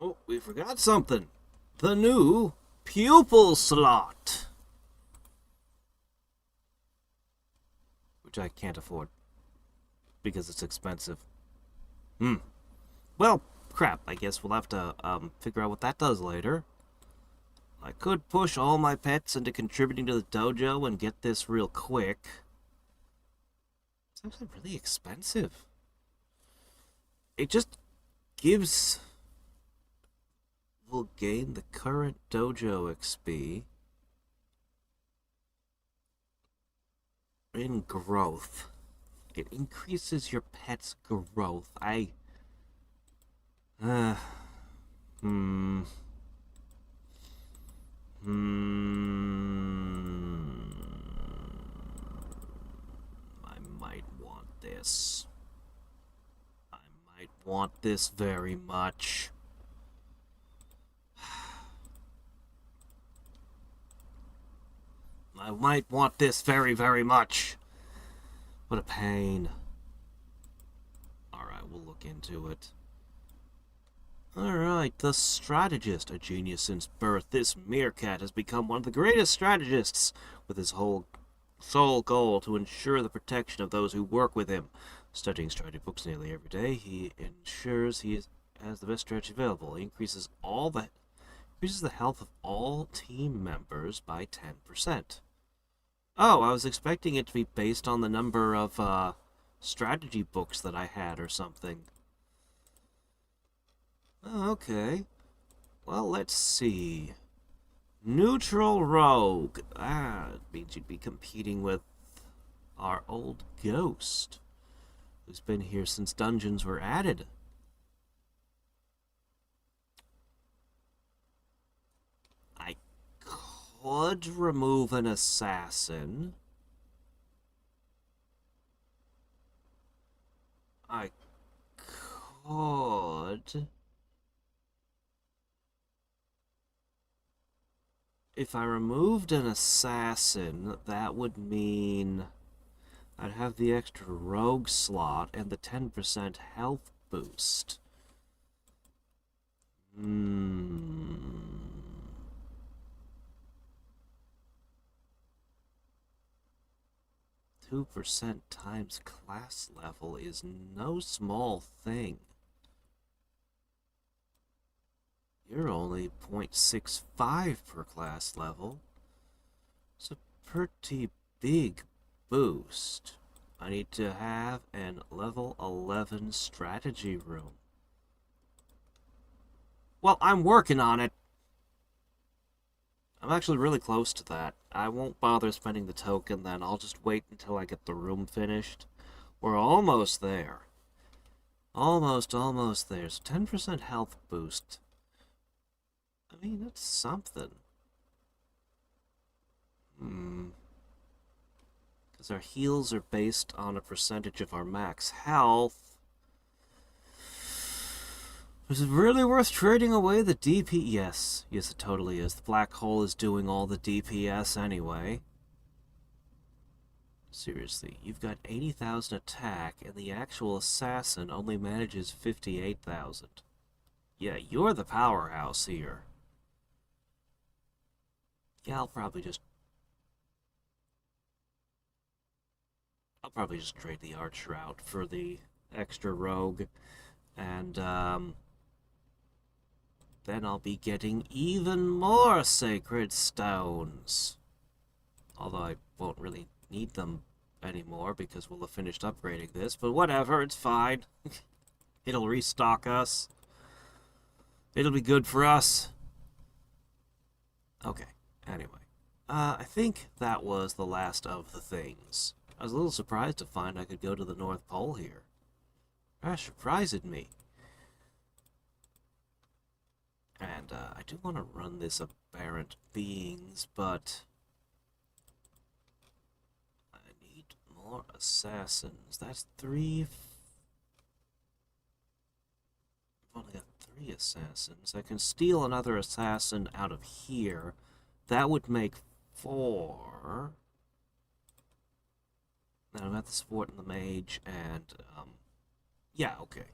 Oh, we forgot something. The new pupil slot. Which I can't afford because it's expensive. Hmm. Well, crap. I guess we'll have to figure out what that does later. I could push all my pets into contributing to the dojo and get this real quick. It's actually really expensive. It just gives... We'll gain the current dojo XP in growth. It increases your pet's growth. Uh, hmm. Hmm. I might want this. I might want this very much. I might want this very, very much. What a pain. Alright, we'll look into it. Alright, the strategist, a genius since birth, this meerkat has become one of the greatest strategists, with his whole sole goal to ensure the protection of those who work with him. Studying strategy books nearly every day, he ensures has the best strategy available. He increases the health of all team members by 10%. Oh, I was expecting it to be based on the number of strategy books that I had or something. Oh, okay. Well, let's see. Neutral rogue. It means you'd be competing with our old ghost, who's been here since dungeons were added. I could remove an assassin. I could... If I removed an assassin, that would mean I'd have the extra rogue slot and the 10% health boost. 2% times class level is no small thing. You're only 0.65 per class level. It's a pretty big boost. I need to have an level 11 strategy room. Well, I'm working on it. I'm actually really close to that. I won't bother spending the token then. I'll just wait until I get the room finished. We're almost there. Almost there. So 10% health boost. I mean, that's something. Because our heals are based on a percentage of our max health. Is it really worth trading away the DP? Yes, it totally is. The black hole is doing all the DPS anyway. Seriously, you've got 80,000 attack, and the actual assassin only manages 58,000. Yeah, you're the powerhouse here. Yeah, I'll probably just trade the arch route for the extra rogue, and then I'll be getting even more sacred stones. Although I won't really need them anymore because we'll have finished upgrading this, but whatever, it's fine. It'll restock us. It'll be good for us. Okay, anyway. I think that was the last of the things. I was a little surprised to find I could go to the North Pole here. That surprised me. And I do want to run this aberrant beings, but I need more assassins. That's 3. I've only got 3 assassins. I can steal another assassin out of here. That would make 4. Then I've got the support and the mage, and yeah, okay.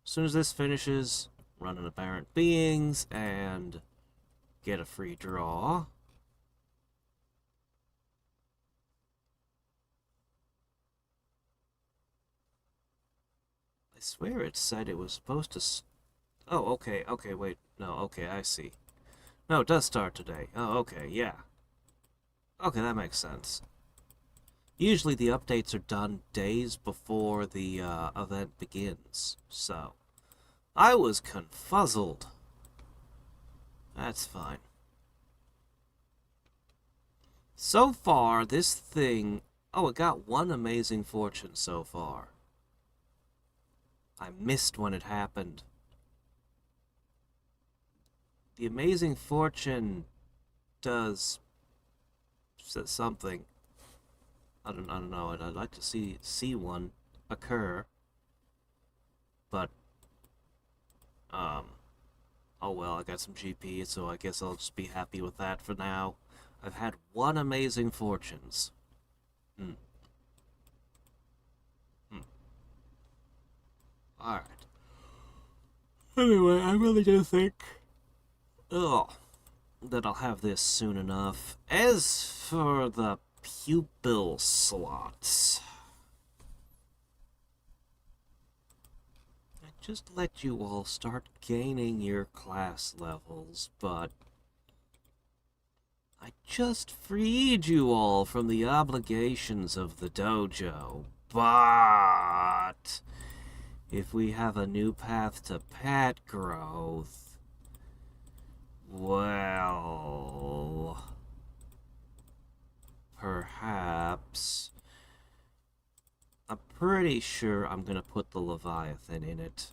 As soon as this finishes, run an Aberrant Beings and get a free draw. I swear it said it was supposed to... Oh, okay, wait. No, okay, I see. No, it does start today. Oh, okay, yeah. Okay, that makes sense. Usually the updates are done days before the event begins, so... I was confuzzled. That's fine. So far, this thing... Oh, it got one amazing fortune so far. I missed when it happened. The amazing fortune does something. I don't know. I'd like to see one occur, but oh well. I got some GP, so I guess I'll just be happy with that for now. I've had one amazing fortunes. All right. Anyway, I really do think, that I'll have this soon enough. As for the pupil slots, I just let you all start gaining your class levels, but I just freed you all from the obligations of the dojo. But if we have a new path to pet growth, well, perhaps. I'm pretty sure I'm gonna put the Leviathan in it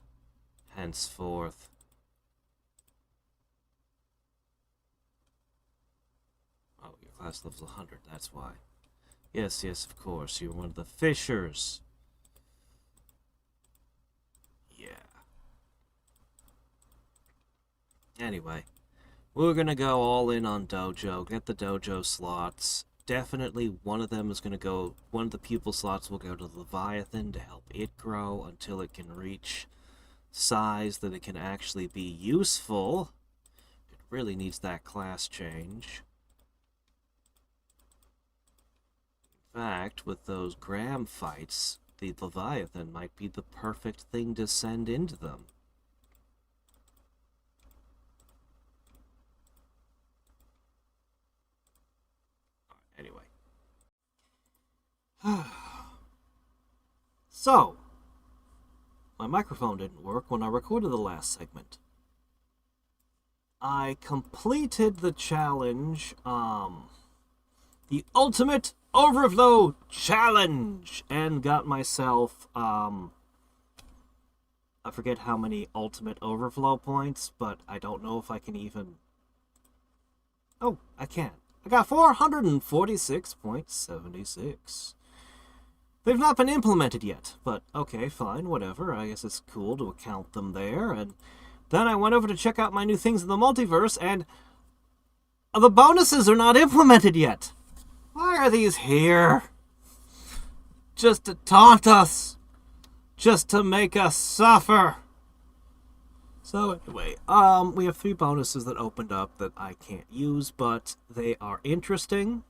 henceforth. Oh, your class level's 100, that's why. Yes, of course, you're one of the fishers. Yeah. Anyway, we're gonna go all in on dojo, get the dojo slots. Definitely one of them is gonna go, one of the pupil slots will go to the Leviathan to help it grow until it can reach size that it can actually be useful. It really needs that class change. In fact, with those Graham fights, the Leviathan might be the perfect thing to send into them. Anyway. So, my microphone didn't work when I recorded the last segment. I completed the challenge, the Ultimate Overflow Challenge, and got myself, I forget how many Ultimate Overflow points, but I don't know if I can even... Oh, I can. I got 446.76. They've not been implemented yet, but okay, fine, whatever. I guess it's cool to count them there. And then I went over to check out my new things in the multiverse, and the bonuses are not implemented yet. Why are these here? Just to taunt us. Just to make us suffer. So anyway, we have 3 bonuses that opened up that I can't use, but they are interesting.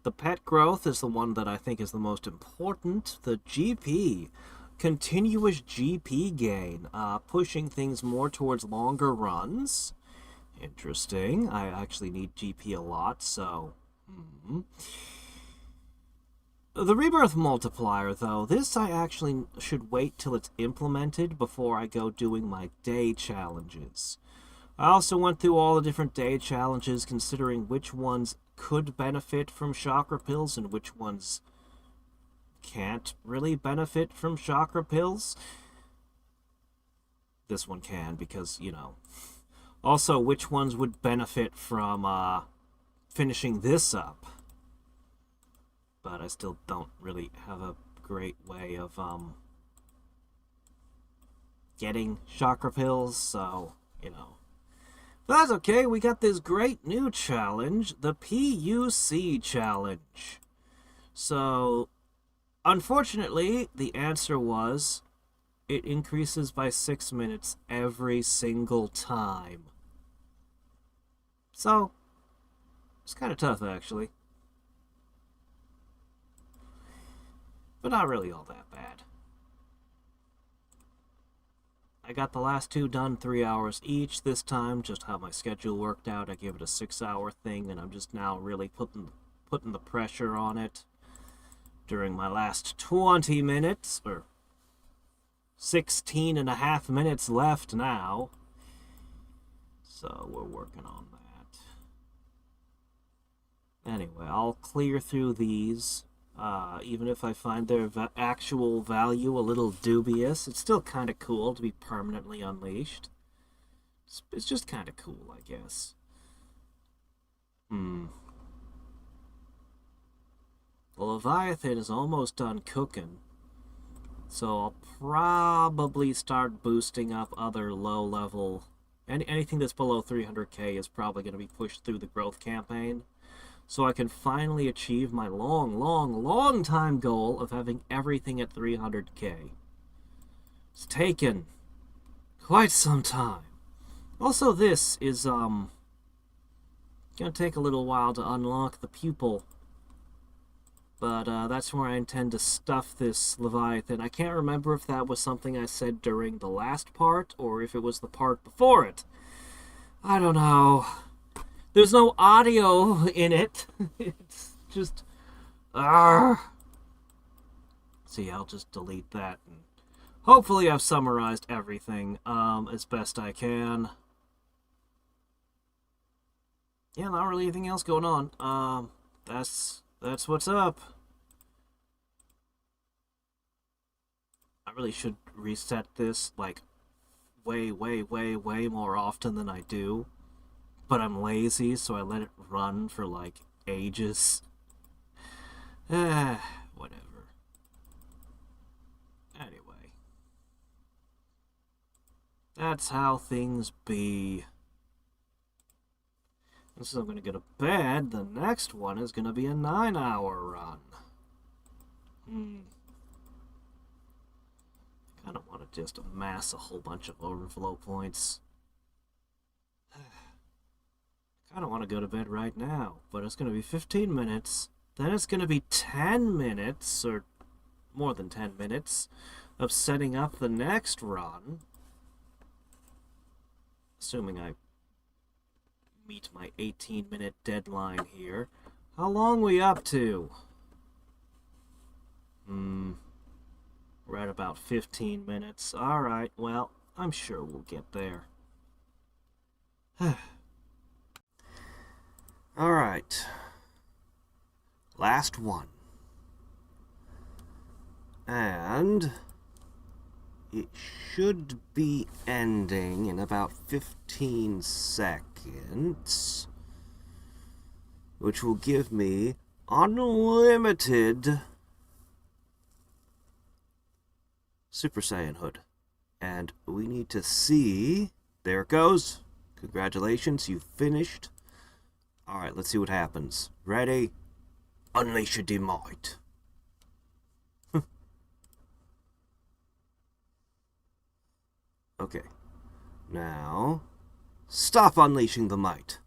The pet growth is the one that I think is the most important. The GP, continuous GP gain, pushing things more towards longer runs. Interesting. I actually need GP a lot, so... The rebirth multiplier, though, this I actually should wait till it's implemented before I go doing my day challenges. I also went through all the different day challenges, considering which ones could benefit from chakra pills and which ones can't really benefit from chakra pills. This one can, because, you know. Also, which ones would benefit from finishing this up. But I still don't really have a great way of getting chakra pills, so, you know. But that's okay, we got this great new challenge, the PUC challenge. So, unfortunately, the answer was it increases by 6 minutes every single time. So, it's kind of tough, actually. But not really all that bad. I got the last two done 3 hours each this time, just how my schedule worked out. I gave it a 6-hour thing, and I'm just now really putting the pressure on it during my last 20 minutes, or 16 and a half minutes left now. So we're working on that. Anyway, I'll clear through these. Even if I find their actual value a little dubious, it's still kind of cool to be permanently unleashed. It's just kind of cool, I guess. The Leviathan is almost done cooking, so I'll probably start boosting up other low-level... Anything that's below 300k is probably going to be pushed through the growth campaign, so I can finally achieve my long time goal of having everything at 300k. It's taken quite some time. Also, this is, gonna take a little while to unlock the pupil. But, that's where I intend to stuff this Leviathan. I can't remember if that was something I said during the last part, or if it was the part before it. I don't know. There's no audio in it. It's just... See, I'll just delete that. And hopefully I've summarized everything as best I can. Yeah, not really anything else going on. That's what's up. I really should reset this, like, way more often than I do. But I'm lazy, so I let it run for, like, ages. Whatever. Anyway. That's how things be. And so I'm going to go to bed. The next one is going to be a 9-hour run. I kind of want to just amass a whole bunch of overflow points. I kind of want to go to bed right now, but it's going to be 15 minutes. Then it's going to be 10 minutes, or more than 10 minutes, of setting up the next run. Assuming I meet my 18-minute deadline here. How long are we up to? We're at about 15 minutes. Alright, well, I'm sure we'll get there. Alright. Last one. And it should be ending in about 15 seconds, which will give me unlimited Super Saiyan Hood. And we need to see... There it goes. Congratulations, you finished. Alright, let's see what happens. Ready? Unleash your demight. Okay. Now... Stop unleashing the might.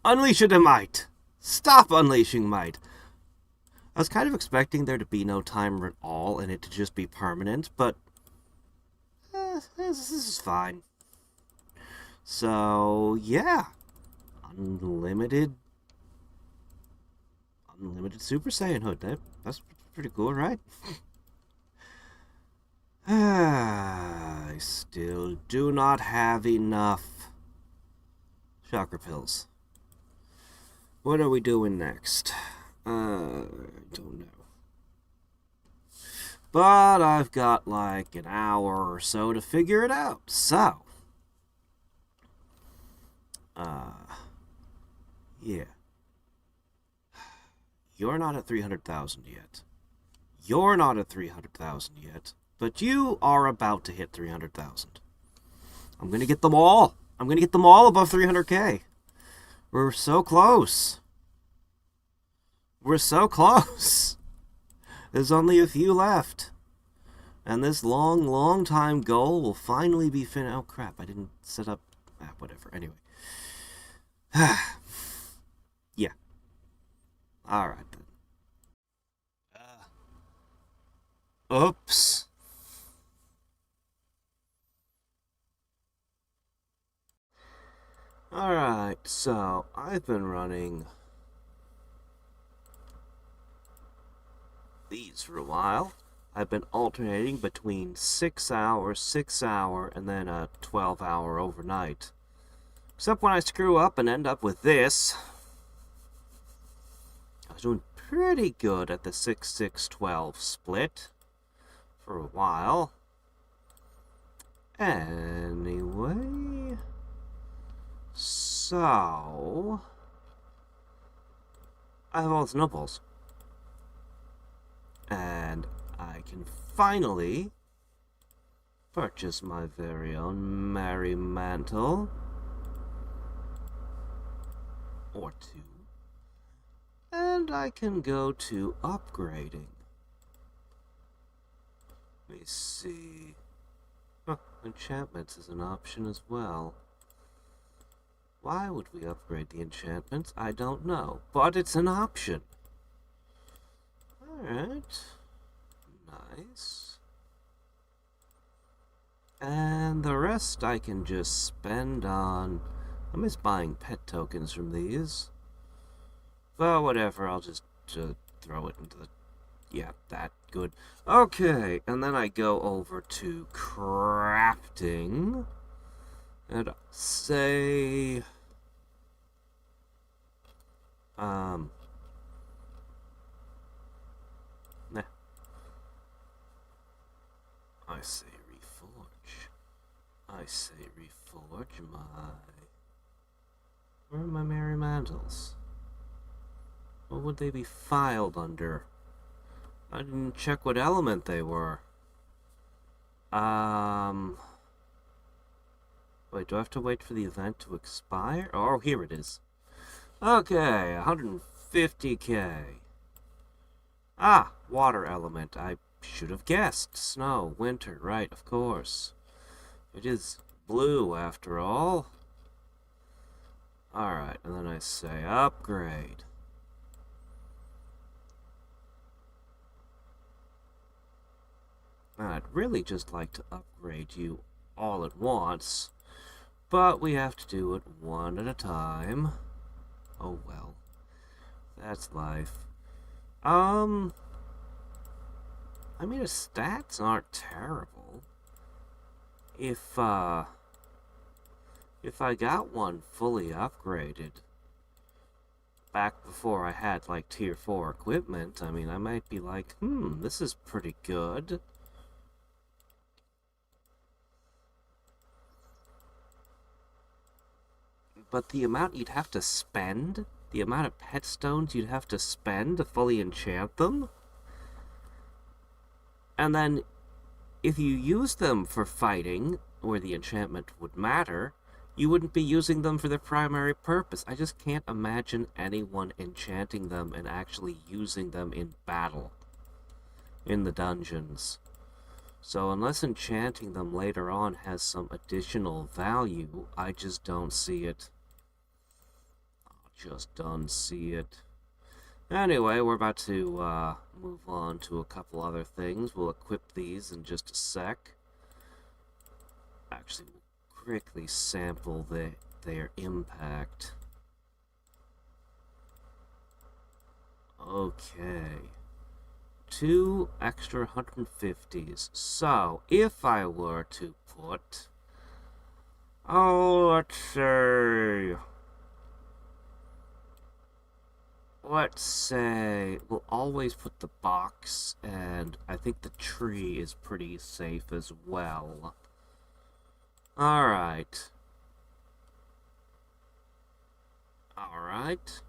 Unleash your might! Stop unleashing might! I was kind of expecting there to be no timer at all and it to just be permanent, but... this is fine. So, yeah. Unlimited Super Saiyan Hood. That's pretty cool, right? I still do not have enough chakra pills. What are we doing next? I don't know. But I've got like an hour or so to figure it out. So, yeah. You're not at 300,000 yet. You're not at 300,000 yet. But you are about to hit 300,000. I'm going to get them all. I'm going to get them all above 300k. We're so close. We're so close. There's only a few left. And this long time goal will finally be finished. Oh crap, I didn't set up... whatever, anyway. Yeah. Alright then. Oops. Alright, so I've been running these for a while. I've been alternating between 6 hour, and then a 12-hour overnight. Except when I screw up and end up with this. I was doing pretty good at the 6-6-12 split for a while. Anyway, so I have all the snowballs. And I can finally purchase my very own merry mantle. Or two. And I can go to upgrading. Let me see. Oh, enchantments is an option as well. Why would we upgrade the enchantments? I don't know. But it's an option. Alright. Nice. And the rest I can just spend on... I miss buying pet tokens from these. Well, whatever, I'll just throw it into the... Yeah, that good. Okay, and then I go over to crafting. And say... Nah. I say reforge. I say reforge my... Where are my merry mantles? What would they be filed under? I didn't check what element they were. Wait, do I have to wait for the event to expire? Oh, here it is. Okay, 150k. Ah, water element. I should have guessed. Snow, winter, right, of course. It is blue, after all. Alright, and then I say upgrade. I'd really just like to upgrade you all at once, but we have to do it one at a time. Oh well, that's life. I mean, his stats aren't terrible. If I got one fully upgraded back before I had, like, tier 4 equipment, I mean, I might be like, this is pretty good. But the amount you'd have to spend, the amount of pet stones you'd have to spend to fully enchant them, and then if you use them for fighting, where the enchantment would matter, you wouldn't be using them for their primary purpose. I just can't imagine anyone enchanting them and actually using them in battle, in the dungeons. So unless enchanting them later on has some additional value, I just don't see it. Just don't see it. Anyway, we're about to move on to a couple other things. We'll equip these in just a sec. Actually, we'll quickly sample their impact. Okay. 2 extra 150s. So, if I were to put... let's say... Let's say we'll always put the box, and I think the tree is pretty safe as well. Alright. Alright.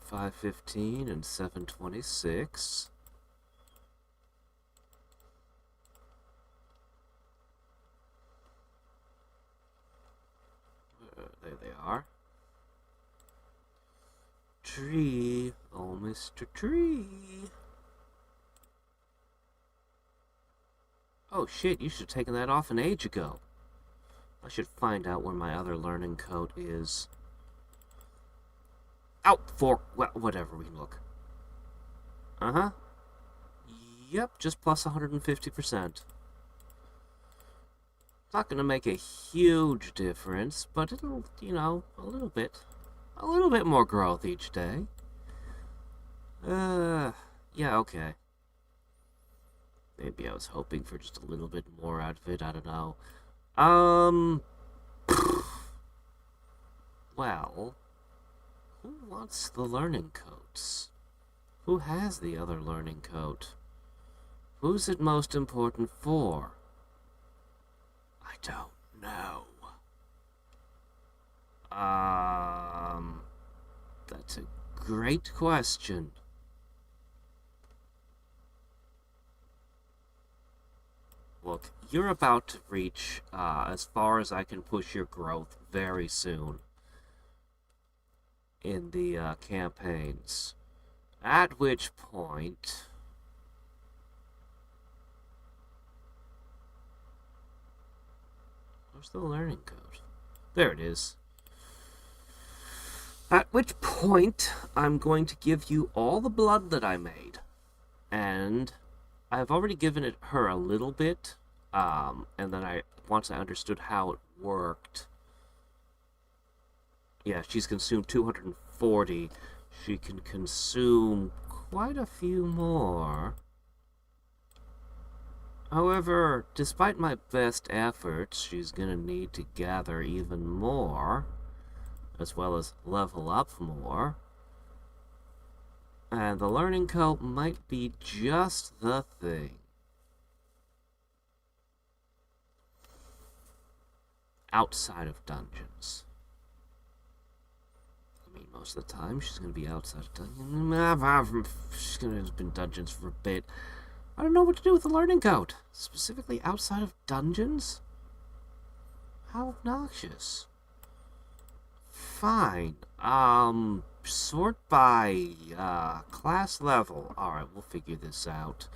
515 and 726. There they are. Tree. Oh, Mr. Tree. Oh shit, you should have taken that off an age ago. I should find out where my other learning coat is. Out for whatever we look. Uh-huh. Yep, just plus 150%. Not gonna make a huge difference, but it'll, you know, a little bit more growth each day. Yeah, okay. Maybe I was hoping for just a little bit more out of it, I don't know. Well, who wants the learning coats? Who has the other learning coat? Who's it most important for? I don't know. That's a great question. Look, you're about to reach as far as I can push your growth very soon in the campaigns. At which point... Where's the learning code? There it is. At which point, I'm going to give you all the blood that I made. And I've already given her a little bit. And then once I understood how it worked... Yeah, she's consumed 240. She can consume quite a few more. However, despite my best efforts, she's gonna need to gather even more, as well as level up more. And the learning coat might be just the thing. Outside of dungeons. I mean, most of the time she's gonna be outside of dungeons. She's gonna have been dungeons for a bit. I don't know what to do with the learning coat. Specifically outside of dungeons? How obnoxious. Fine. Sort by, class level. Alright, we'll figure this out.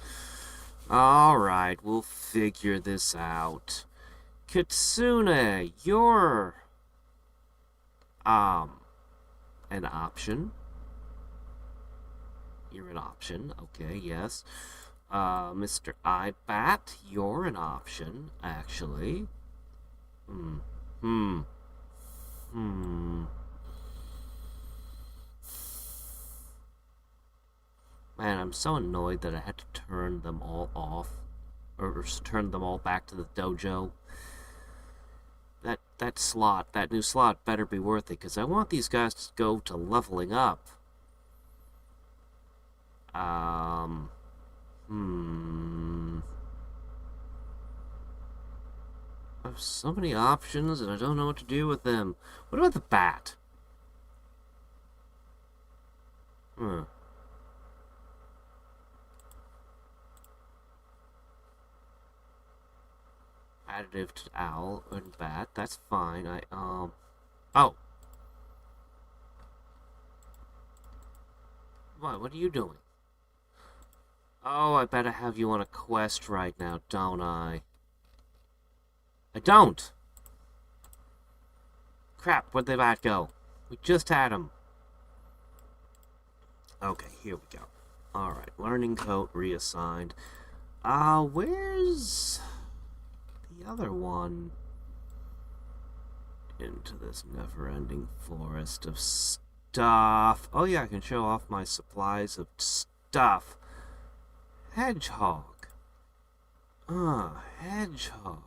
Alright, we'll figure this out. Kitsune, you're... an option. You're an option. Okay, yes. Mr. Ibat, you're an option, actually. Man, I'm so annoyed that I had to turn them all off. Or turn them all back to the dojo. That slot, that new slot better be worth it, because I want these guys to go to leveling up. I have so many options, and I don't know what to do with them. What about the bat? Additive to owl and bat, that's fine. Oh. What are you doing? Oh, I better have you on a quest right now, don't I? I don't! Crap, where'd the bat go? We just had him. Okay, here we go. Alright, learning coat reassigned. Where's the other one? Into this never-ending forest of stuff. Oh yeah, I can show off my supplies of stuff. Hedgehog. Hedgehog.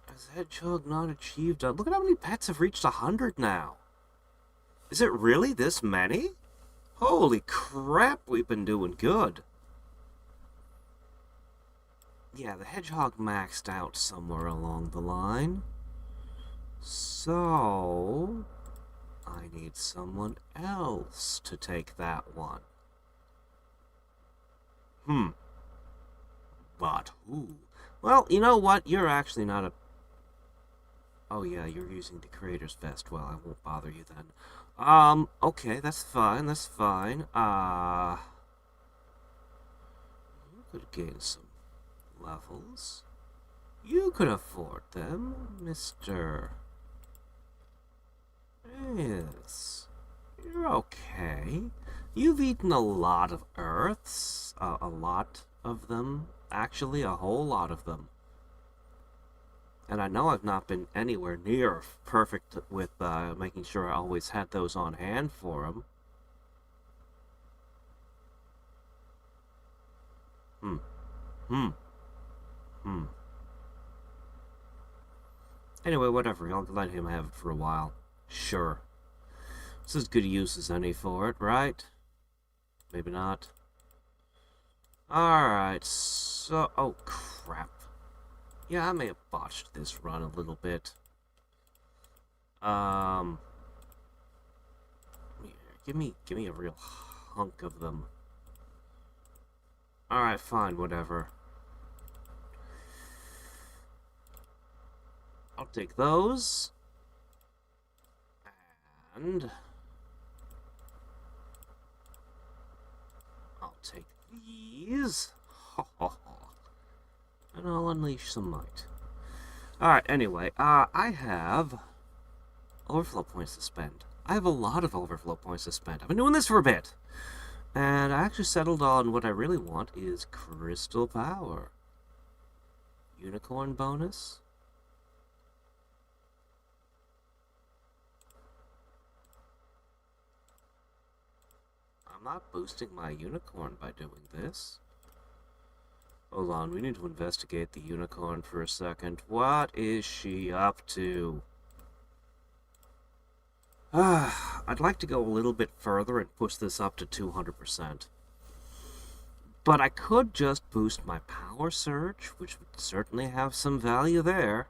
Has Hedgehog not achieved... Look at how many pets have reached 100 now. Is it really this many? Holy crap, we've been doing good. Yeah, the Hedgehog maxed out somewhere along the line. So... I need someone else to take that one. But who? Well, you know what? You're actually not a... Oh yeah, you're using the Creator's Vest. Well, I won't bother you then. Okay, that's fine, that's fine. We could gain some levels. You could afford them, Mr. Yes. You're okay. You've eaten a lot of Earths. A lot of them. Actually, a whole lot of them. And I know I've not been anywhere near perfect with making sure I always had those on hand for him. Hmm. Hmm. Hmm. Anyway, whatever. I'll let him have it for a while. Sure. It's as good a use as any for it, right? Maybe not. Alright, so... Oh, crap. Yeah, I may have botched this run a little bit. Yeah, give me a real hunk of them. Alright, fine, whatever. I'll take those. And... I'll take these. And I'll unleash some might. Alright, anyway, I have overflow points to spend. I have a lot of overflow points to spend. I've been doing this for a bit. And I actually settled on what I really want is crystal power. Unicorn bonus. I'm not boosting my unicorn by doing this. Hold on, we need to investigate the unicorn for a second. What is she up to? I'd like to go a little bit further and push this up to 200%. But I could just boost my power surge, which would certainly have some value there.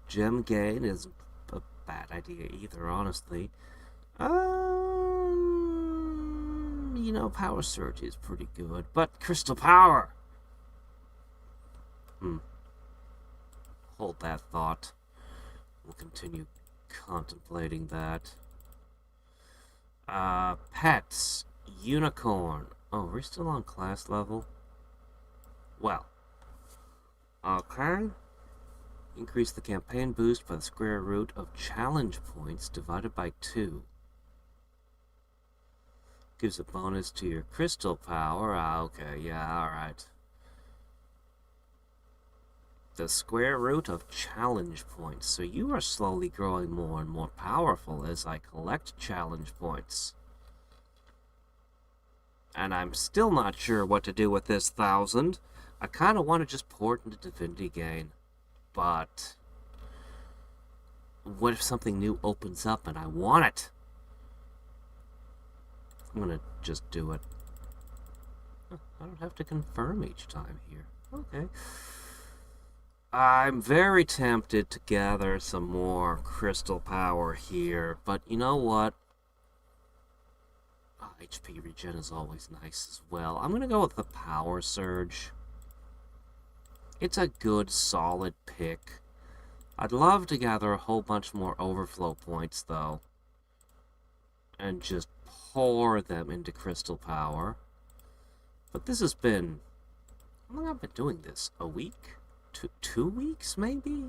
Gem gain isn't a bad idea either, honestly. You know, power surge is pretty good, but crystal power! Hold that thought. We'll continue contemplating that. Pets. Unicorn. Oh, we're still on class level? Well. Okay. Increase the campaign boost by the square root of challenge points divided by 2. Gives a bonus to your crystal power. Okay, yeah, alright. The square root of challenge points. So you are slowly growing more and more powerful as I collect challenge points. And I'm still not sure what to do with this 1,000. I kind of want to just pour it into Divinity Gain. But what if something new opens up and I want it? I'm gonna just do it. I don't have to confirm each time here. Okay. I'm very tempted to gather some more crystal power here, but you know what? HP regen is always nice as well. I'm gonna go with the power surge. It's a good, solid pick. I'd love to gather a whole bunch more overflow points, though. And just pour them into crystal power. But this has been... How long have I been doing this? A week? 2 weeks, maybe?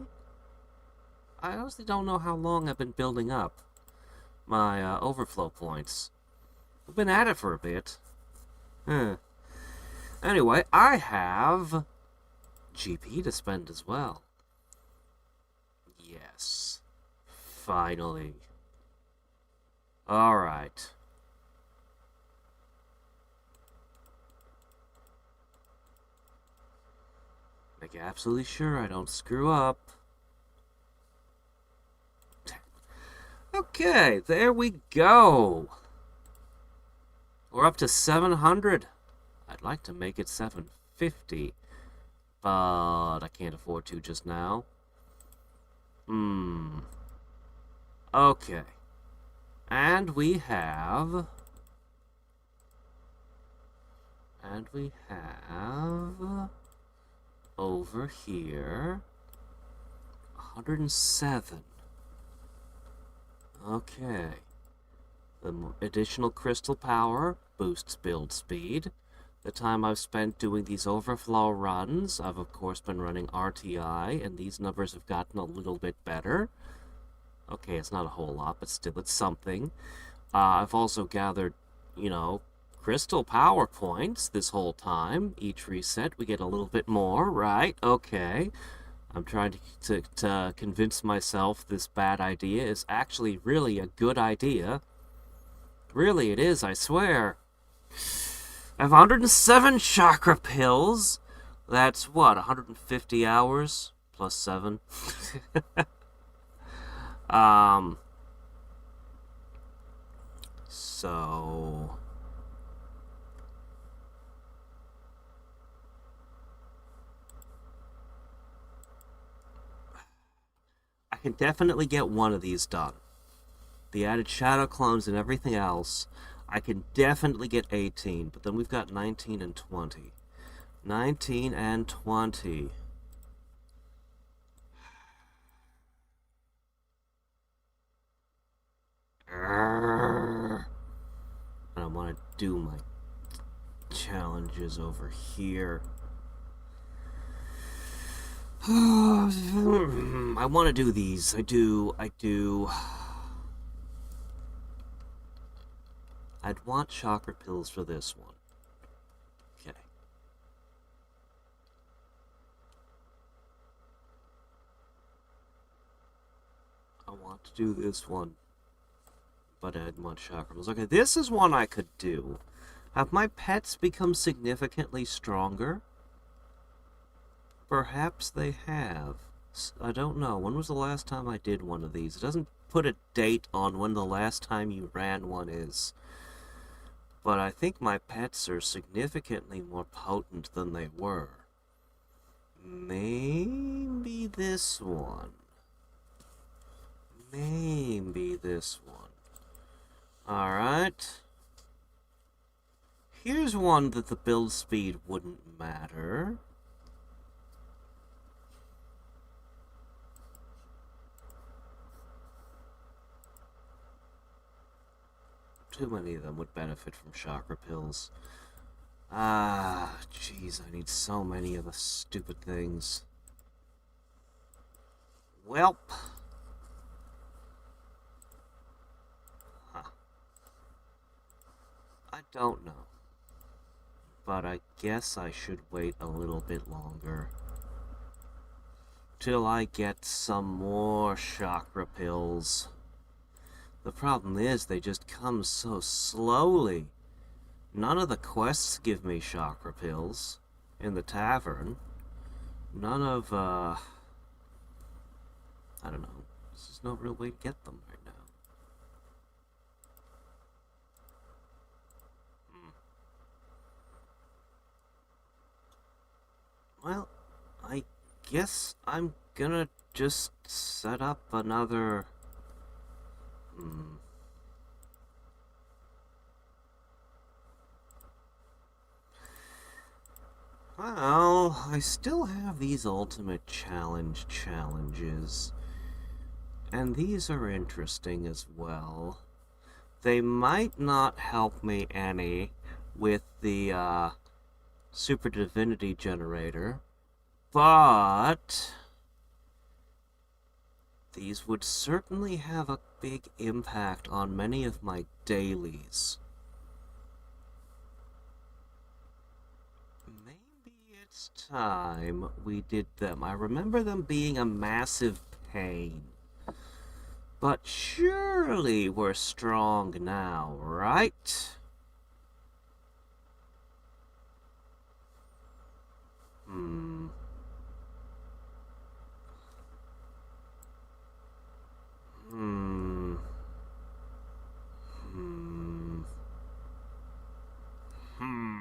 I honestly don't know how long I've been building up my overflow points. I've been at it for a bit. Anyway, I have GP to spend as well. Yes. Finally. Alright. Make absolutely sure I don't screw up. Okay, there we go. We're up to 700. I'd like to make it 750, but I can't afford to just now. Okay. And we have... over here 107. Okay. The additional crystal power boosts build speed. The time I've spent doing these overflow runs, I've of course been running RTI, and these numbers have gotten a little bit better. Okay, it's not a whole lot, but still it's something. I've also gathered, you know, crystal power points this whole time. Each reset, we get a little bit more, right? Okay. I'm trying to convince myself this bad idea is actually really a good idea. Really, it is, I swear. I have 107 chakra pills. That's what, 150 hours plus 7? um, so I can definitely get one of these done. The added shadow clones and everything else, I can definitely get 18, but then we've got 19 and 20. 19 and 20. And I want to do my challenges over here. I want to do these. I do. I'd want chakra pills for this one. Okay. I want to do this one, but I'd want chakra pills. Okay, this is one I could do. Have my pets become significantly stronger? Perhaps they have. I don't know. When was the last time I did one of these? It doesn't put a date on when the last time you ran one is. But I think my pets are significantly more potent than they were. Maybe this one. Maybe this one. Alright. Here's one that the build speed wouldn't matter. Too many of them would benefit from chakra pills. Ah, jeez, I need so many of the stupid things. Welp. Huh. I don't know. But I guess I should wait a little bit longer. Till I get some more chakra pills. The problem is they just come so slowly. None of the quests give me chakra pills in the tavern. None of, I don't know. There's just no real way to get them right now. Well, I guess I'm gonna just set up another... Well, I still have these ultimate challenges. And these are interesting as well. They might not help me any with the Super Divinity Generator, but these would certainly have a big impact on many of my dailies. Maybe it's time we did them. I remember them being a massive pain. But surely we're strong now, right? Hmm. Hmm. Hmm. Hmm.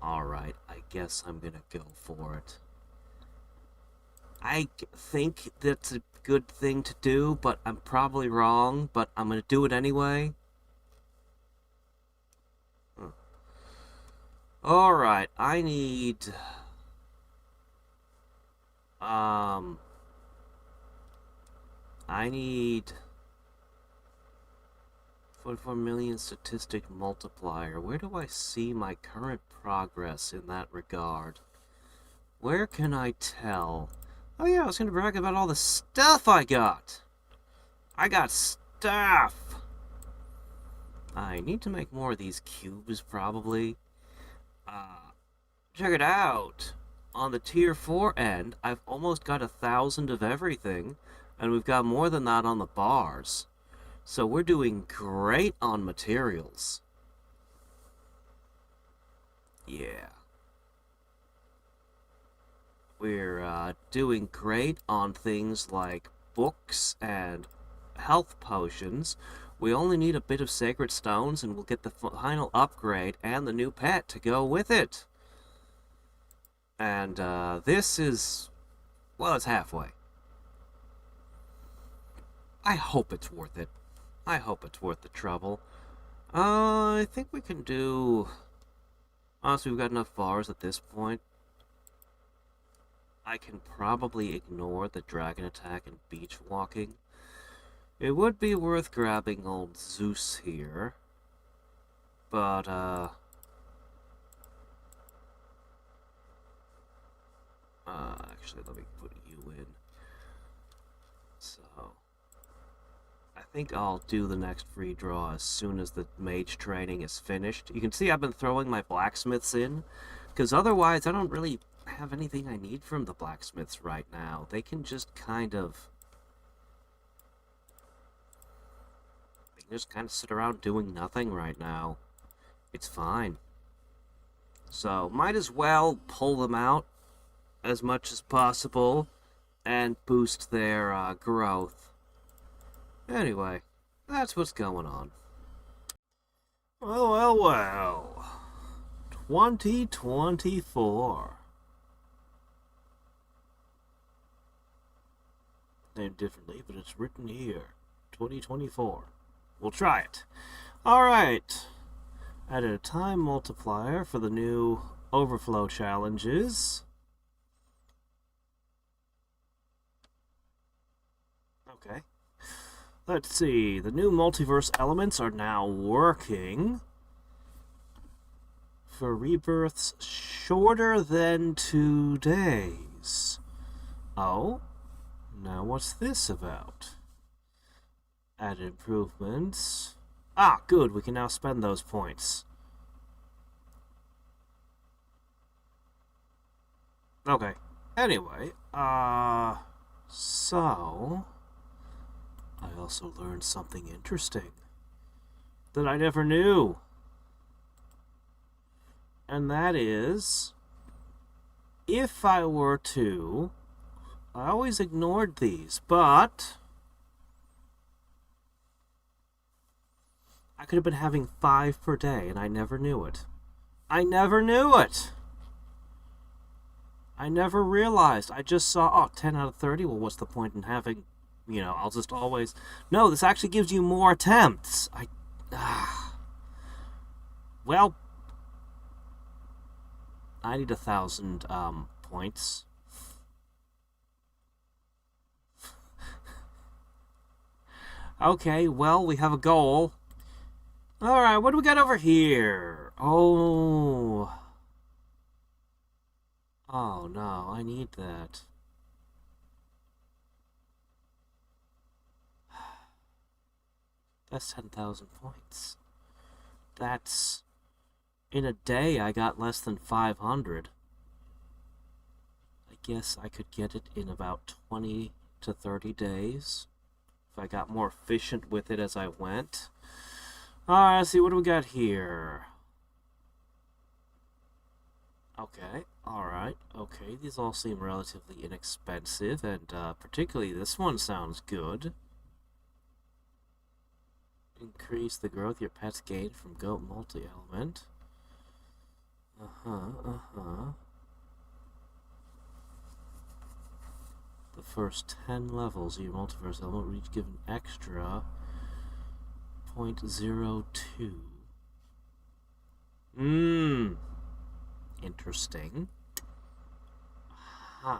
Alright, I guess I'm gonna go for it. I think that's a good thing to do, but I'm probably wrong, but I'm gonna do it anyway. Alright, I need... I need 44 million statistic multiplier. Where do I see my current progress in that regard? Where can I tell? Oh yeah, I was going to brag about all the stuff I got. I got stuff. I need to make more of these cubes, probably. Check it out. On the tier 4 end, I've almost got 1,000 of everything, and we've got more than that on the bars. So we're doing great on materials. Yeah. We're doing great on things like books and health potions. We only need a bit of sacred stones and we'll get the final upgrade and the new pet to go with it. And this is, well, it's halfway. I hope it's worth it. I hope it's worth the trouble. I think we can do... Honestly, we've got enough bars at this point. I can probably ignore the dragon attack and beach walking. It would be worth grabbing old Zeus here. But, actually, let me put you in. So... I think I'll do the next free draw as soon as the mage training is finished. You can see I've been throwing my blacksmiths in, because otherwise I don't really have anything I need from the blacksmiths right now. They can just kind of... They can just kind of sit around doing nothing right now. It's fine. So, might as well pull them out as much as possible and boost their growth. Anyway, that's what's going on. Well. 2024. Named differently, but it's written here. 2024. We'll try it. Alright. Added a time multiplier for the new overflow challenges. Okay. Let's see, the new multiverse elements are now working for rebirths shorter than 2 days. Oh, now what's this about? Add improvements. Ah, good, we can now spend those points. Okay, anyway, so... I also learned something interesting that I never knew. And that is, if I were to, I always ignored these, but I could have been having 5 per day and I never knew it. I never knew it. I never realized. I just saw, oh, 10 out of 30. Well, what's the point in having... You know, I'll just always... No, this actually gives you more attempts. Well, I need 1,000 points. Okay, well, we have a goal. Alright, what do we got over here? Oh no, I need that. That's 10,000 points. That's... In a day, I got less than 500. I guess I could get it in about 20 to 30 days. If I got more efficient with it as I went. Alright, let's see, what do we got here? Okay, alright, okay. These all seem relatively inexpensive, and particularly this one sounds good. Increase the growth your pets gain from goat multi-element. The first 10 levels of your multiverse element will each give an extra 0.02. Interesting. Huh.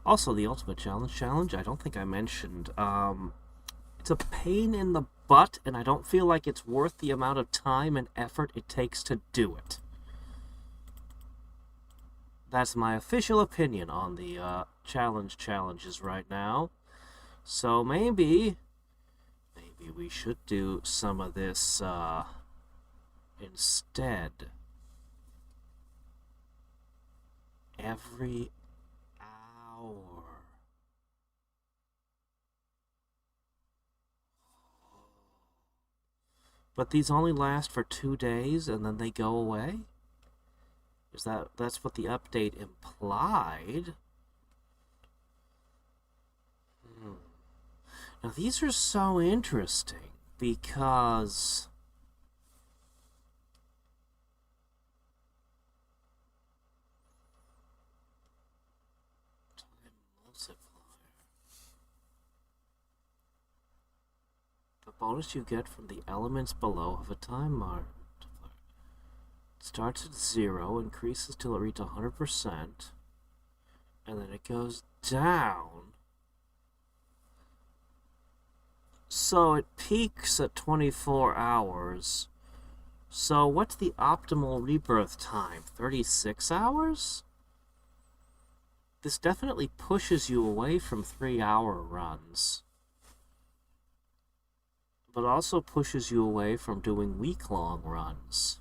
Also, the Ultimate Challenge, I don't think I mentioned, it's a pain in the butt, and I don't feel like it's worth the amount of time and effort it takes to do it. That's my official opinion on the challenges right now. So maybe we should do some of this instead. Every hour. But these only last for 2 days and then they go away? That's what the update implied? Now these are so interesting because time multiplier. The bonus you get from the elements below have a time multiplier. It starts at 0, increases till it reaches 100%, and then it goes down. So it peaks at 24 hours. So what's the optimal rebirth time? 36 hours? This definitely pushes you away from 3-hour runs. But also pushes you away from doing week-long runs.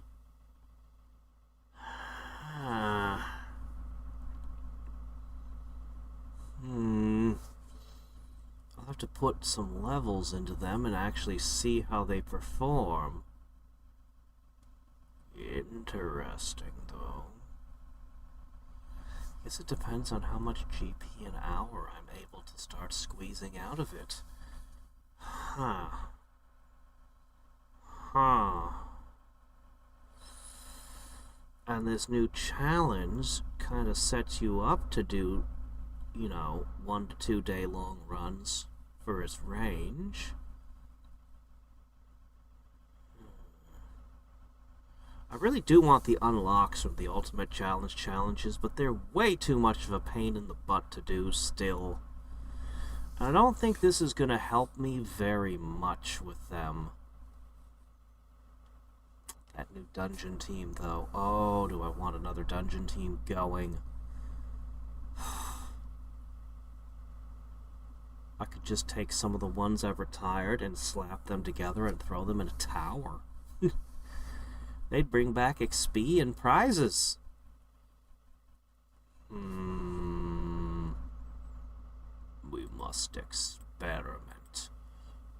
I'll have to put some levels into them and actually see how they perform. Interesting, though. Guess it depends on how much GP an hour I'm able to start squeezing out of it. And this new challenge kind of sets you up to do, 1 to 2 day long runs for its range. I really do want the unlocks from the Ultimate challenges, but they're way too much of a pain in the butt to do still. And I don't think this is going to help me very much with them. That new dungeon team, though. Oh, do I want another dungeon team going? I could just take some of the ones I've retired and slap them together and throw them in a tower. They'd bring back XP and prizes. We must experiment.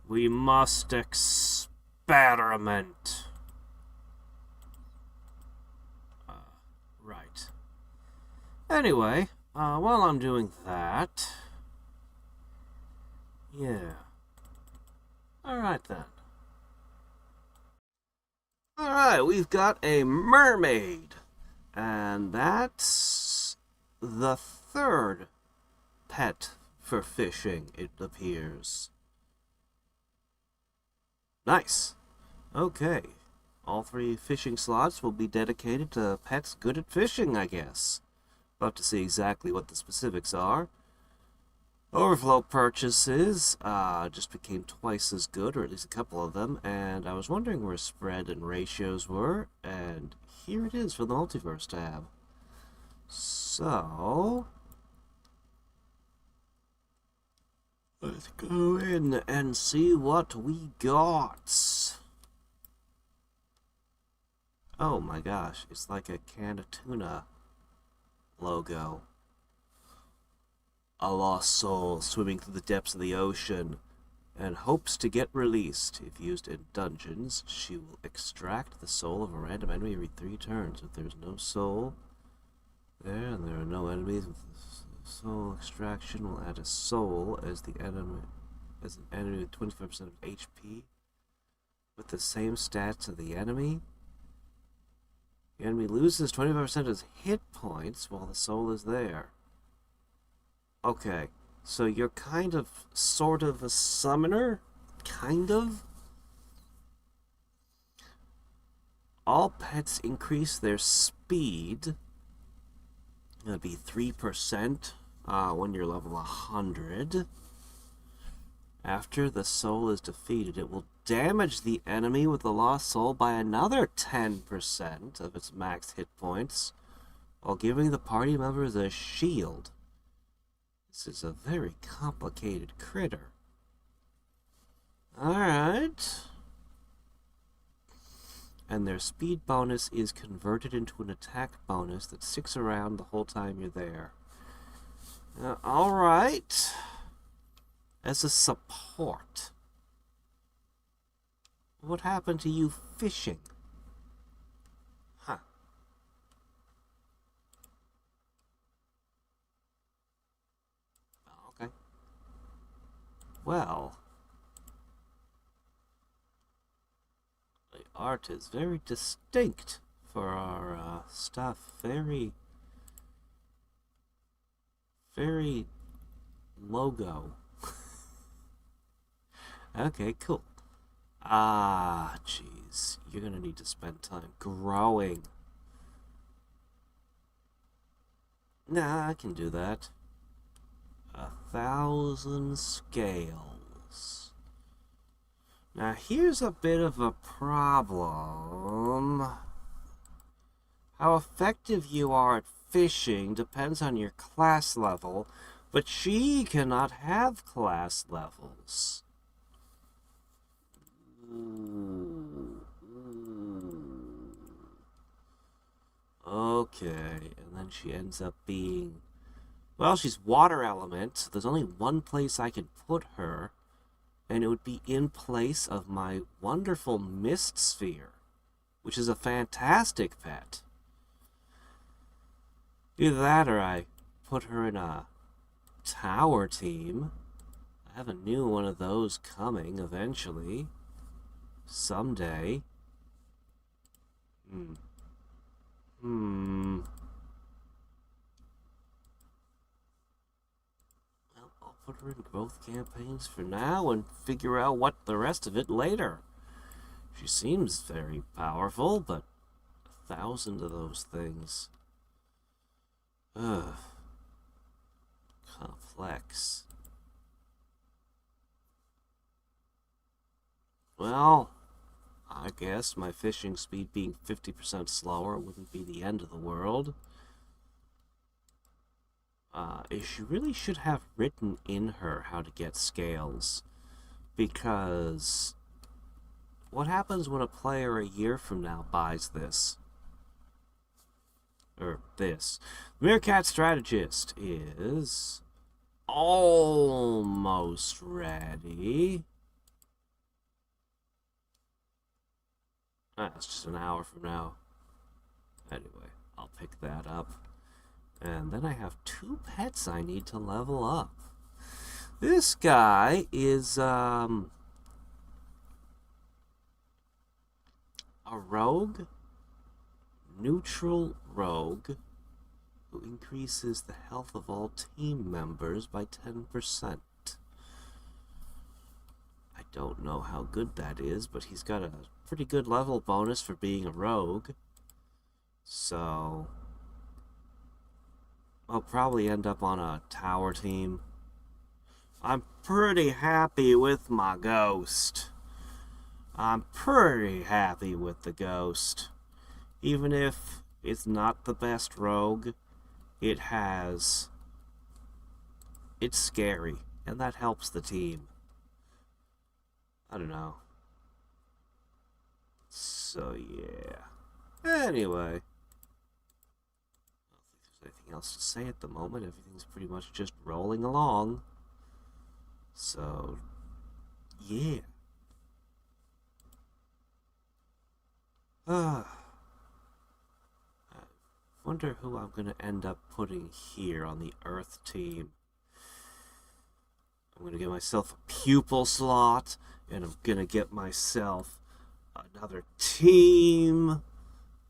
We must experiment. Right. Anyway, while I'm doing that... Yeah. Alright then. Alright, we've got a mermaid. And that's the third pet for fishing, it appears. Nice. Okay. All 3 fishing slots will be dedicated to pets good at fishing, I guess. We'll have to see exactly what the specifics are. Overflow purchases just became twice as good, or at least a couple of them, and I was wondering where spread and ratios were, and here it is for the multiverse tab. So, let's go in and see what we got. Oh my gosh, it's like a can of tuna logo. A lost soul swimming through the depths of the ocean and hopes to get released. If used in dungeons, she will extract the soul of a random enemy every 3 turns. If there's no soul there and there are no enemies with soul extraction, will add a soul as an enemy with 25% of HP with the same stats of the enemy. The enemy loses 25% of his hit points while the soul is there. Okay, so you're sort of a summoner? Kind of? All pets increase their speed. That'd be 3%. when you're level 100. After the soul is defeated, it will damage the enemy with the lost soul by another 10% of its max hit points, while giving the party members a shield. This is a very complicated critter. Alright. And their speed bonus is converted into an attack bonus that sticks around the whole time you're there. Alright. As a support. What happened to you fishing? Huh. Okay. Well. The art is very distinct for our stuff. Very logo. Okay, cool. Ah, jeez. You're gonna need to spend time growing. Nah, I can do that. 1,000 scales. Now, here's a bit of a problem. How effective you are at fishing depends on your class level, but she cannot have class levels. Okay, and then she ends up being... Well, she's water element, so there's only one place I can put her, and it would be in place of my wonderful mist sphere, which is a fantastic pet. Either that or I put her in a tower team. I have a new one of those coming eventually. Someday. Well, I'll put her in growth campaigns for now and figure out what the rest of it later. She seems very powerful, but 1,000 of those things. Ugh. Complex. Well, I guess my fishing speed being 50% slower wouldn't be the end of the world. She really should have written in her how to get scales. Because what happens when a player a year from now buys this? Or this. Meerkat Strategist is almost ready. It's just an hour from now. Anyway, I'll pick that up. And then I have 2 pets I need to level up. This guy is, a rogue. Neutral rogue. Who increases the health of all team members by 10%. I don't know how good that is, but he's got a pretty good level bonus for being a rogue. So I'll probably end up on a tower team. I'm pretty happy with my ghost. I'm pretty happy with the ghost. Even if it's not the best rogue, it's scary, and that helps the team. I don't know. So, yeah. Anyway. I don't think there's anything else to say at the moment. Everything's pretty much just rolling along. So, yeah. I wonder who I'm going to end up putting here on the Earth team. I'm going to get myself a pupil slot, and I'm going to get myself another team.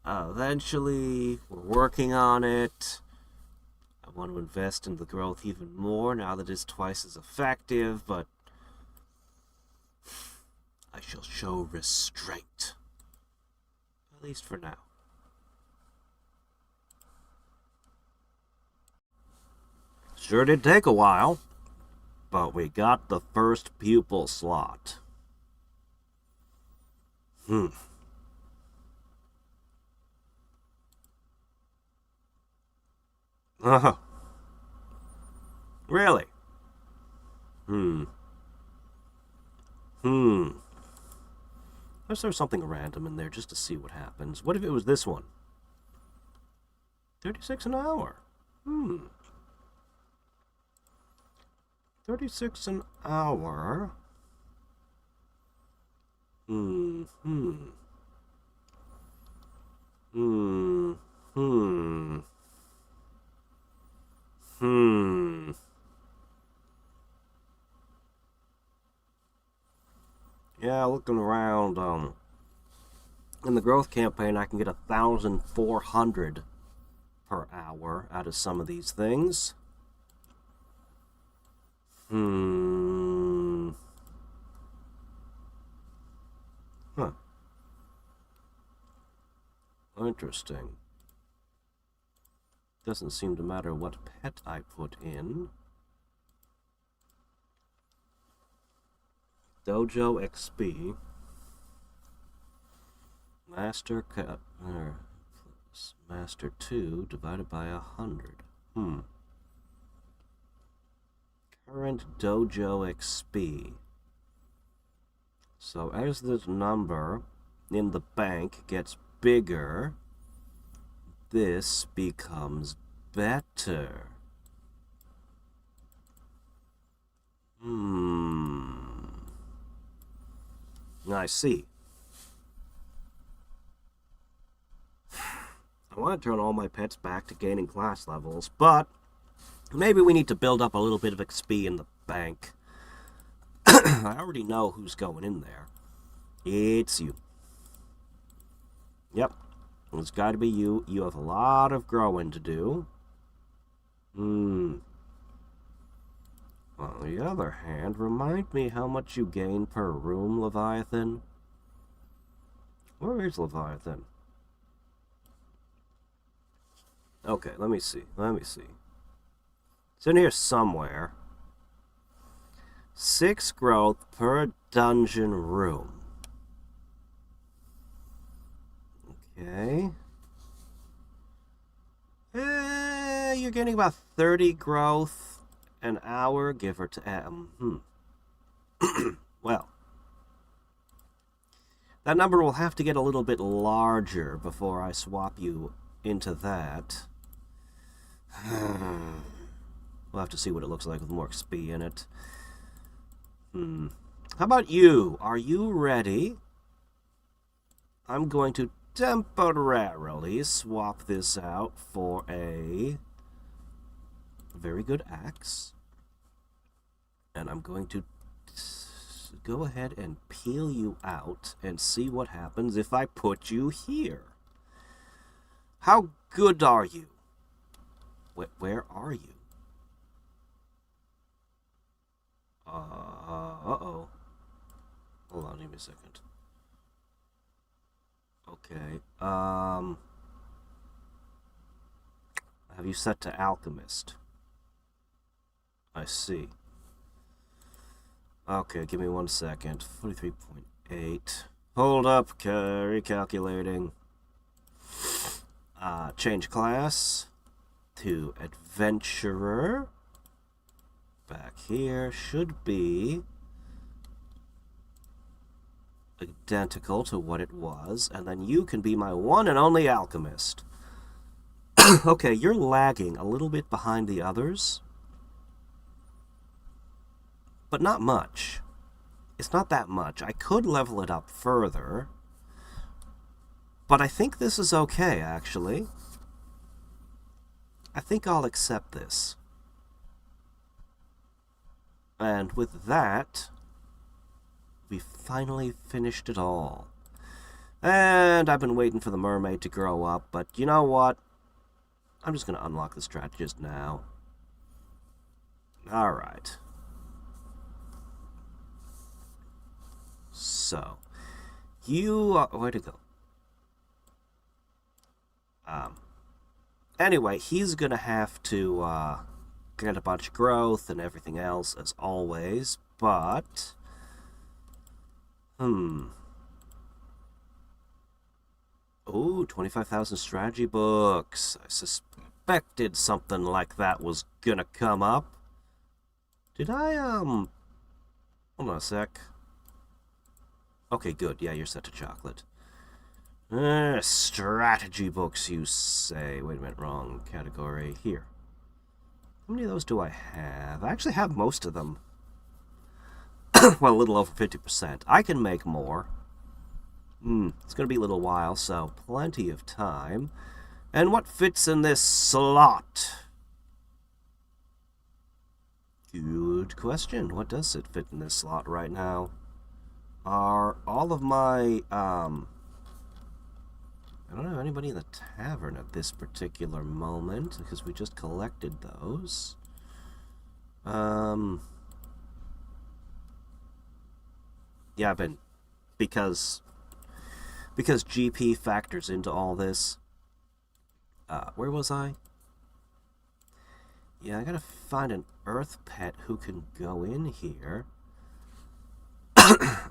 Eventually, we're working on it. I want to invest in the growth even more now that it's twice as effective, but I shall show restraint. At least for now. Sure did take a while, but we got the first pupil slot. Oh. Really? Let's throw something random in there just to see what happens. What if it was this one? 36 an hour. 36 an hour. Yeah, looking around, in the growth campaign, I can get 1,400 per hour out of some of these things. Huh. Interesting. Doesn't seem to matter what pet I put in. Dojo XP. Master cut. Master 2 divided by 100. Current dojo XP. So as this number in the bank gets bigger, this becomes better. I see. I want to turn all my pets back to gaining class levels, but maybe we need to build up a little bit of XP in the bank. I already know who's going in there. It's you. Yep. It's got to be you. You have a lot of growing to do. On the other hand, remind me how much you gain per room, Leviathan. Where is Leviathan? Okay, let me see. It's in here somewhere. 6 growth per dungeon room. Okay. You're getting about 30 growth an hour, give or take. Well, that number will have to get a little bit larger before I swap you into that. We'll have to see what it looks like with more XP in it. How about you? Are you ready? I'm going to temporarily swap this out for a very good axe. And I'm going to go ahead and peel you out and see what happens if I put you here. How good are you? Where are you? Uh-oh. Hold on, give me a second. Okay, have you set to Alchemist? I see. Okay, give me 1 second. 43.8. Hold up, recalculating. Change class to Adventurer. Back here should be identical to what it was, and then you can be my one and only alchemist. Okay, you're lagging a little bit behind the others, but not much. It's not that much. I could level it up further, but I think this is okay, actually. I think I'll accept this. And with that, we finally finished it all. And I've been waiting for the mermaid to grow up, but you know what? I'm just going to unlock the strategist now. Alright. So, you are... Where'd it go? Anyway, he's going to have to get a bunch of growth and everything else as always, but... Ooh, 25,000 strategy books. I suspected something like that was gonna come up. Did I, Hold on a sec. Okay, good. Yeah, you're set to chocolate. Strategy books, you say. Wait a minute, wrong category. Here. How many of those do I have? I actually have most of them. Well, a little over 50%. I can make more. It's going to be a little while, so plenty of time. And what fits in this slot? Good question. What does it fit in this slot right now? Are all of my, I don't have anybody in the tavern at this particular moment, because we just collected those. Yeah, I've been, because GP factors into all this. Where was I? Yeah, I gotta find an earth pet who can go in here.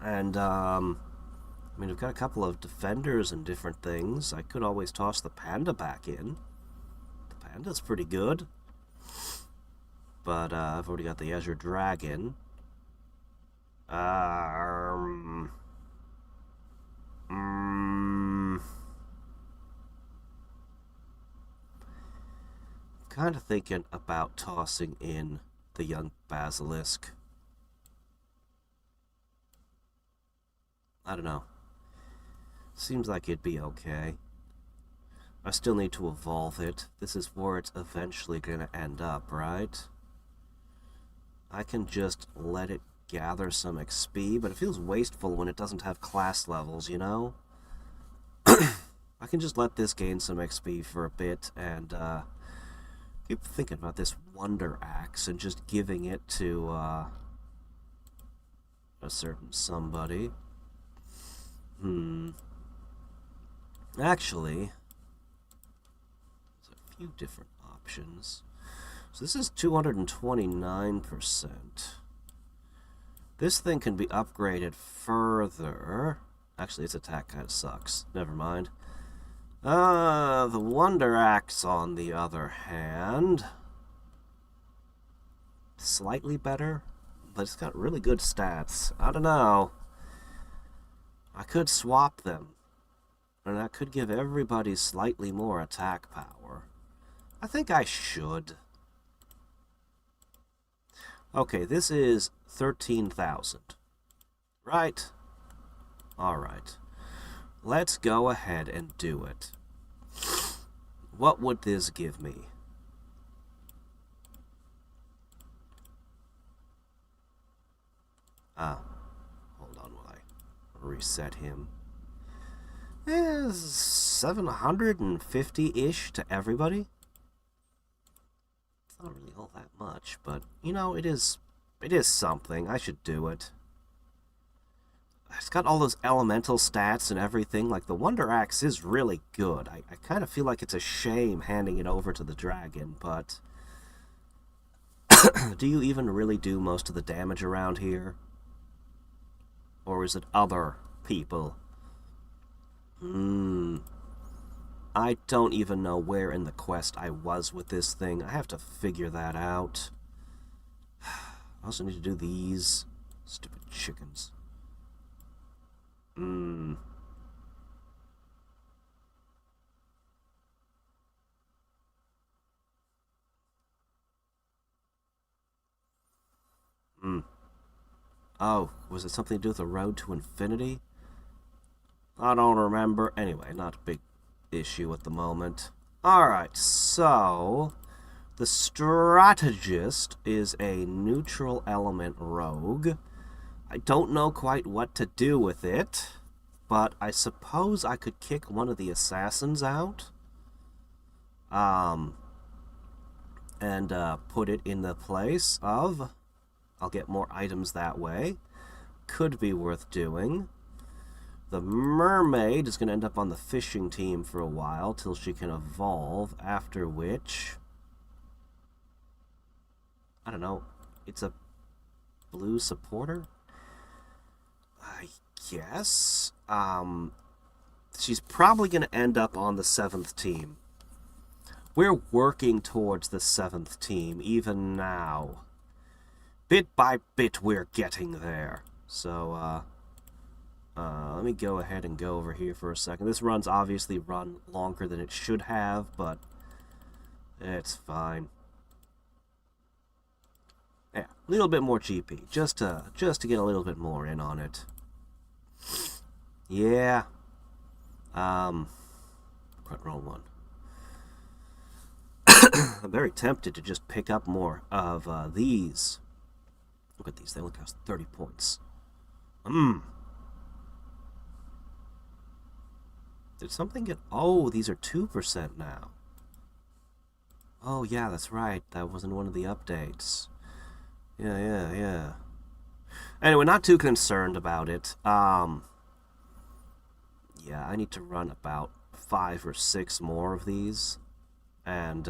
And, I mean, I've got a couple of defenders and different things. I could always toss the panda back in. The panda's pretty good. But, I've already got the Azure Dragon. Kind of thinking about tossing in the young basilisk. I don't know. Seems like it'd be okay. I still need to evolve it. This is where it's eventually gonna end up, right? I can just let it gather some XP, but it feels wasteful when it doesn't have class levels, you know? I can just let this gain some XP for a bit and keep thinking about this Wonder Axe and just giving it to a certain somebody. Actually, there's a few different options. So this is 229%. This thing can be upgraded further. Actually, its attack kind of sucks. Never mind. The Wonder Axe, on the other hand, slightly better, but it's got really good stats. I don't know. I could swap them, and that could give everybody slightly more attack power. I think I should. Okay, this is 13,000. Right? Alright. Let's go ahead and do it. What would this give me? Hold on while I reset him. 750-ish to everybody. It's not really all that much, but, you know, it is something. I should do it. It's got all those elemental stats and everything. Like, the Wonder Axe is really good. I kind of feel like it's a shame handing it over to the dragon, but... do you even really do most of the damage around here? Or is it other people? I don't even know where in the quest I was with this thing. I have to figure that out. I also need to do these. Stupid chickens. Oh, was it something to do with the road to infinity? I don't remember. Anyway, not a big issue at the moment. Alright, so... the strategist is a neutral element rogue. I don't know quite what to do with it, but I suppose I could kick one of the assassins out. And put it in the place of... I'll get more items that way. Could be worth doing. The mermaid is going to end up on the fishing team for a while till she can evolve, after which... I don't know. It's a blue supporter? I guess. She's probably going to end up on the 7th team. We're working towards the 7th team, even now. Bit by bit, we're getting there. So, let me go ahead and go over here for a second. This run's obviously run longer than it should have, but it's fine. Yeah, a little bit more GP, just to get a little bit more in on it. Yeah. Wrong one. I'm very tempted to just pick up more of these. Look at these, they only cost 30 points. Did something get... Oh, these are 2% now. Oh, yeah, that's right. That wasn't one of the updates. Yeah. Anyway, not too concerned about it. Yeah, I need to run about 5 or 6 more of these. And,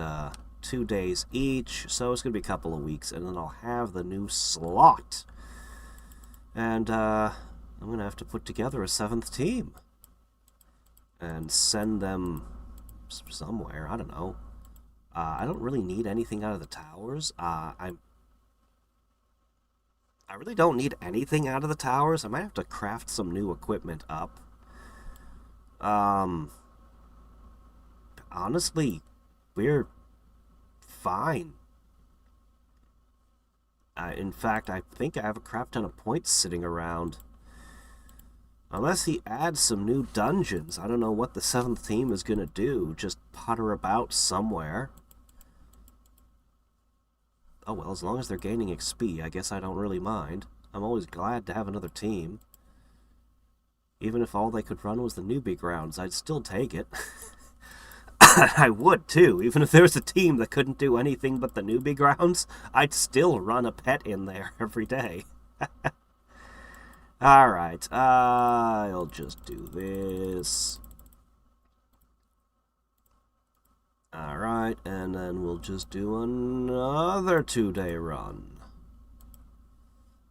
2 days each, so it's going to be a couple of weeks, and then I'll have the new slot. And, I'm going to have to put together a 7th team. And send them somewhere, I don't know. I don't really need anything out of the towers. I really don't need anything out of the towers. I might have to craft some new equipment up. Honestly, we're fine. In fact, I think I have a crap ton of points sitting around. Unless he adds some new dungeons. I don't know what the 7th team is going to do. Just putter about somewhere. Oh, well, as long as they're gaining XP, I guess I don't really mind. I'm always glad to have another team. Even if all they could run was the newbie grounds, I'd still take it. I would, too. Even if there was a team that couldn't do anything but the newbie grounds, I'd still run a pet in there every day. Alright, I'll just do this. Alright, and then we'll just do another 2-day run.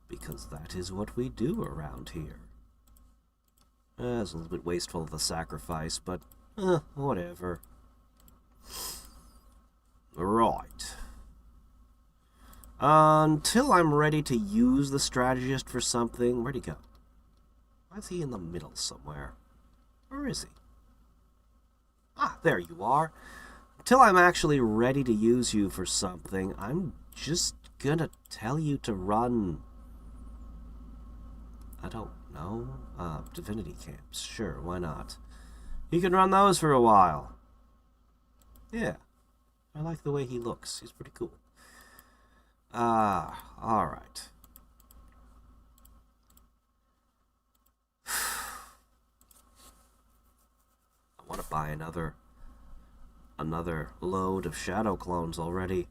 Because that is what we do around here. It's a little bit wasteful of the sacrifice, but, whatever. Right. Until I'm ready to use the strategist for something... Where'd he go? Why is he in the middle somewhere? Where is he? Ah, there you are. Until I'm actually ready to use you for something, I'm just gonna tell you to run... I don't know. Divinity camps. Sure, why not? You can run those for a while. Yeah. I like the way he looks. He's pretty cool. Alright. I want to buy another load of shadow clones already.